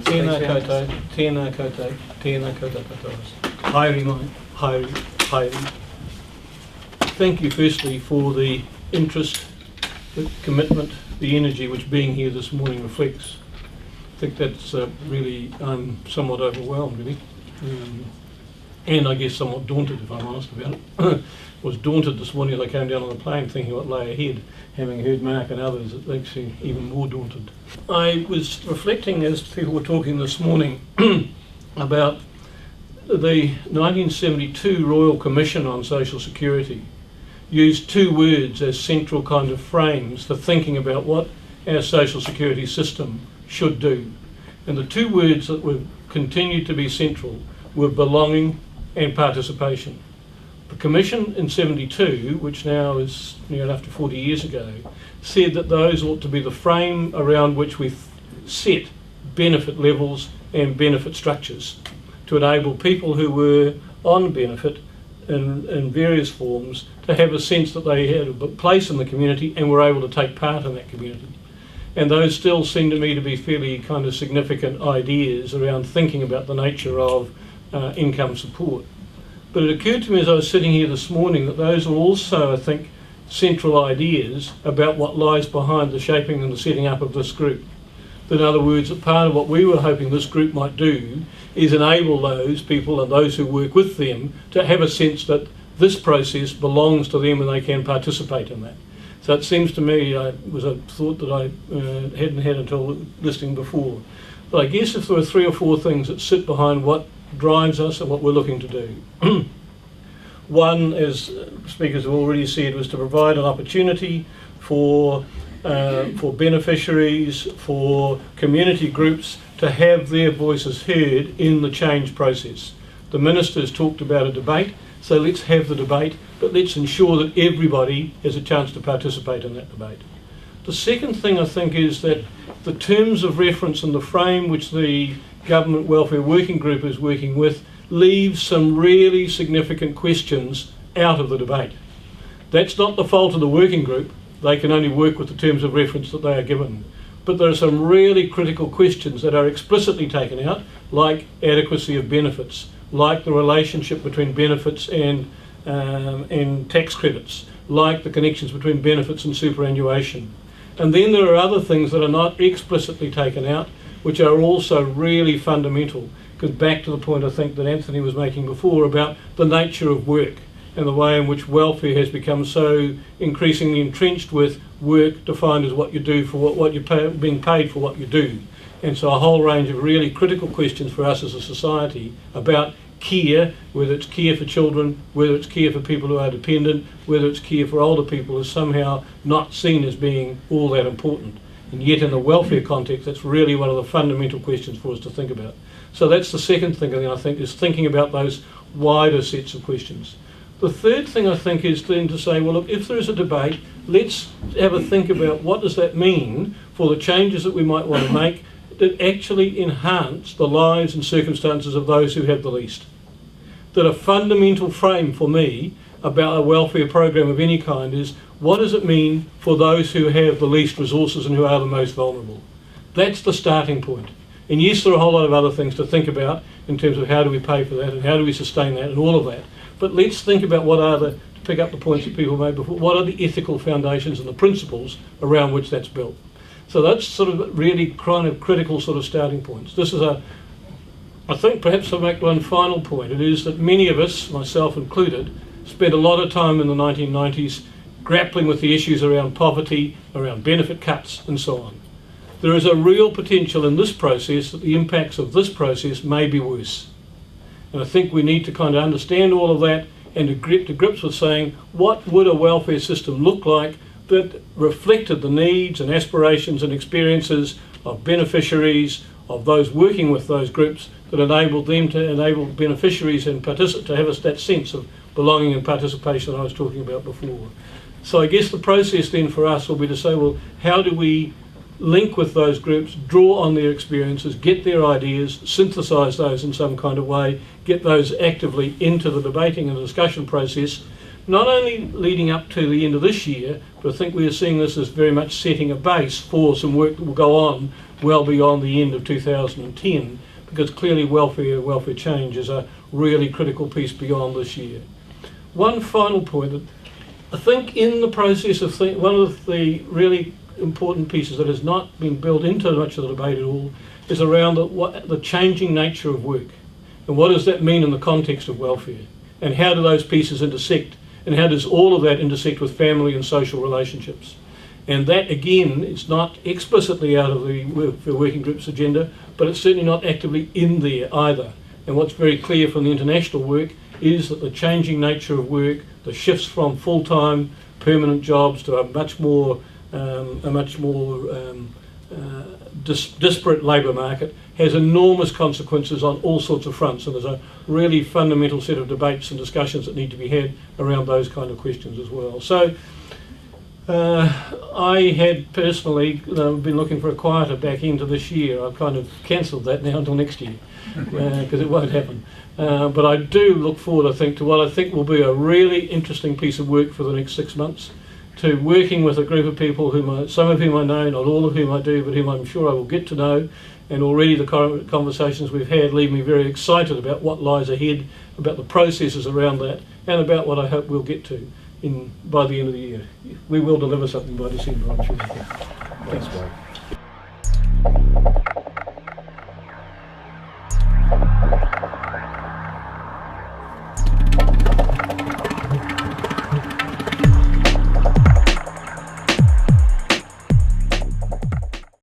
Tēnā koutou, tēnā koutou, tēnā koutou katoas. Haere mai, haere, haere. Thank you firstly for the interest, the commitment, the energy which being here this morning reflects. I think that's really, I'm somewhat overwhelmed really. And I guess somewhat daunted, if I'm honest about it. Was daunted this morning as I came down on the plane thinking what lay ahead. Having heard Mark and others, it makes me even more daunted. I was reflecting as people were talking this morning about the 1972 Royal Commission on Social Security used two words as central kind of frames for thinking about what our social security system should do. And the two words that were continued to be central were belonging and participation. The Commission in 72, which now is near enough to 40 years ago, said that those ought to be the frame around which we set benefit levels and benefit structures to enable people who were on benefit in various forms to have a sense that they had a place in the community and were able to take part in that community. And those still seem to me to be fairly kind of significant ideas around thinking about the nature of income support. But it occurred to me as I was sitting here this morning that those are also, I think, central ideas about what lies behind the shaping and the setting up of this group. In other words, that part of what we were hoping this group might do is enable those people and those who work with them to have a sense that this process belongs to them and they can participate in that. So it seems to me, it was a thought that I hadn't had until listening before. But I guess if there were three or four things that sit behind what drives us and what we're looking to do. One, as speakers have already said, was to provide an opportunity for beneficiaries, for community groups to have their voices heard in the change process. The ministers talked about a debate, so let's have the debate, but let's ensure that everybody has a chance to participate in that debate. The second thing I think is that the terms of reference and the frame which the Government Welfare Working Group is working with leaves some really significant questions out of the debate. That's not the fault of the working group. They can only work with the terms of reference that they are given. But there are some really critical questions that are explicitly taken out, like adequacy of benefits, like the relationship between benefits and tax credits, like the connections between benefits and superannuation. And then there are other things that are not explicitly taken out, which are also really fundamental. Because back to the point I think that Anthony was making before about the nature of work and the way in which welfare has become so increasingly entrenched with work defined as what you do for what you're being paid for what you do. And so a whole range of really critical questions for us as a society about care, whether it's care for children, whether it's care for people who are dependent, whether it's care for older people, is somehow not seen as being all that important. And yet in the welfare context, that's really one of the fundamental questions for us to think about. So that's the second thing I think, is thinking about those wider sets of questions. The third thing I think is then to say, well look, if there is a debate, let's have a think about what does that mean for the changes that we might want to make that actually enhance the lives and circumstances of those who have the least. That a fundamental frame for me about a welfare program of any kind is, what does it mean for those who have the least resources and who are the most vulnerable? That's the starting point. And yes, there are a whole lot of other things to think about in terms of how do we pay for that and how do we sustain that and all of that. But let's think about what are the, to pick up the points that people made before, what are the ethical foundations and the principles around which that's built. So that's sort of really kind of critical sort of starting points. This is I think perhaps I'll make one final point. It is that many of us, myself included, spent a lot of time in the 1990s grappling with the issues around poverty, around benefit cuts and so on. There is a real potential in this process that the impacts of this process may be worse. And I think we need to kind of understand all of that and to grips with saying, what would a welfare system look like that reflected the needs and aspirations and experiences of beneficiaries, of those working with those groups, that enabled them to enable beneficiaries and to have us that sense of belonging and participation that I was talking about before. So I guess the process then for us will be to say, well, how do we link with those groups, draw on their experiences, get their ideas, synthesise those in some kind of way, get those actively into the debating and discussion process, not only leading up to the end of this year, but I think we are seeing this as very much setting a base for some work that will go on well beyond the end of 2010, because clearly welfare change is a really critical piece beyond this year. One final point, that I think in the process of one of the really important pieces that has not been built into much of the debate at all is around the changing nature of work. And what does that mean in the context of welfare? And how do those pieces intersect? And how does all of that intersect with family and social relationships? And that, again, is not explicitly out of the working group's agenda, but it's certainly not actively in there either. And what's very clear from the international work is that the changing nature of work, the shifts from full-time permanent jobs to a much more disparate labour market, has enormous consequences on all sorts of fronts, and there's a really fundamental set of debates and discussions that need to be had around those kind of questions as well. So I had personally been looking for a quieter back end to this year. I've kind of cancelled that now until next year, because it won't happen. But I do look forward, I think, to what I think will be a really interesting piece of work for the next 6 months, to working with a group of people some of whom I know, not all of whom I do, but whom I'm sure I will get to know. And already the conversations we've had leave me very excited about what lies ahead, about the processes around that, and about what I hope we'll get to by the end of the year. We will deliver something by December, I'm sure. Thanks, Wayne.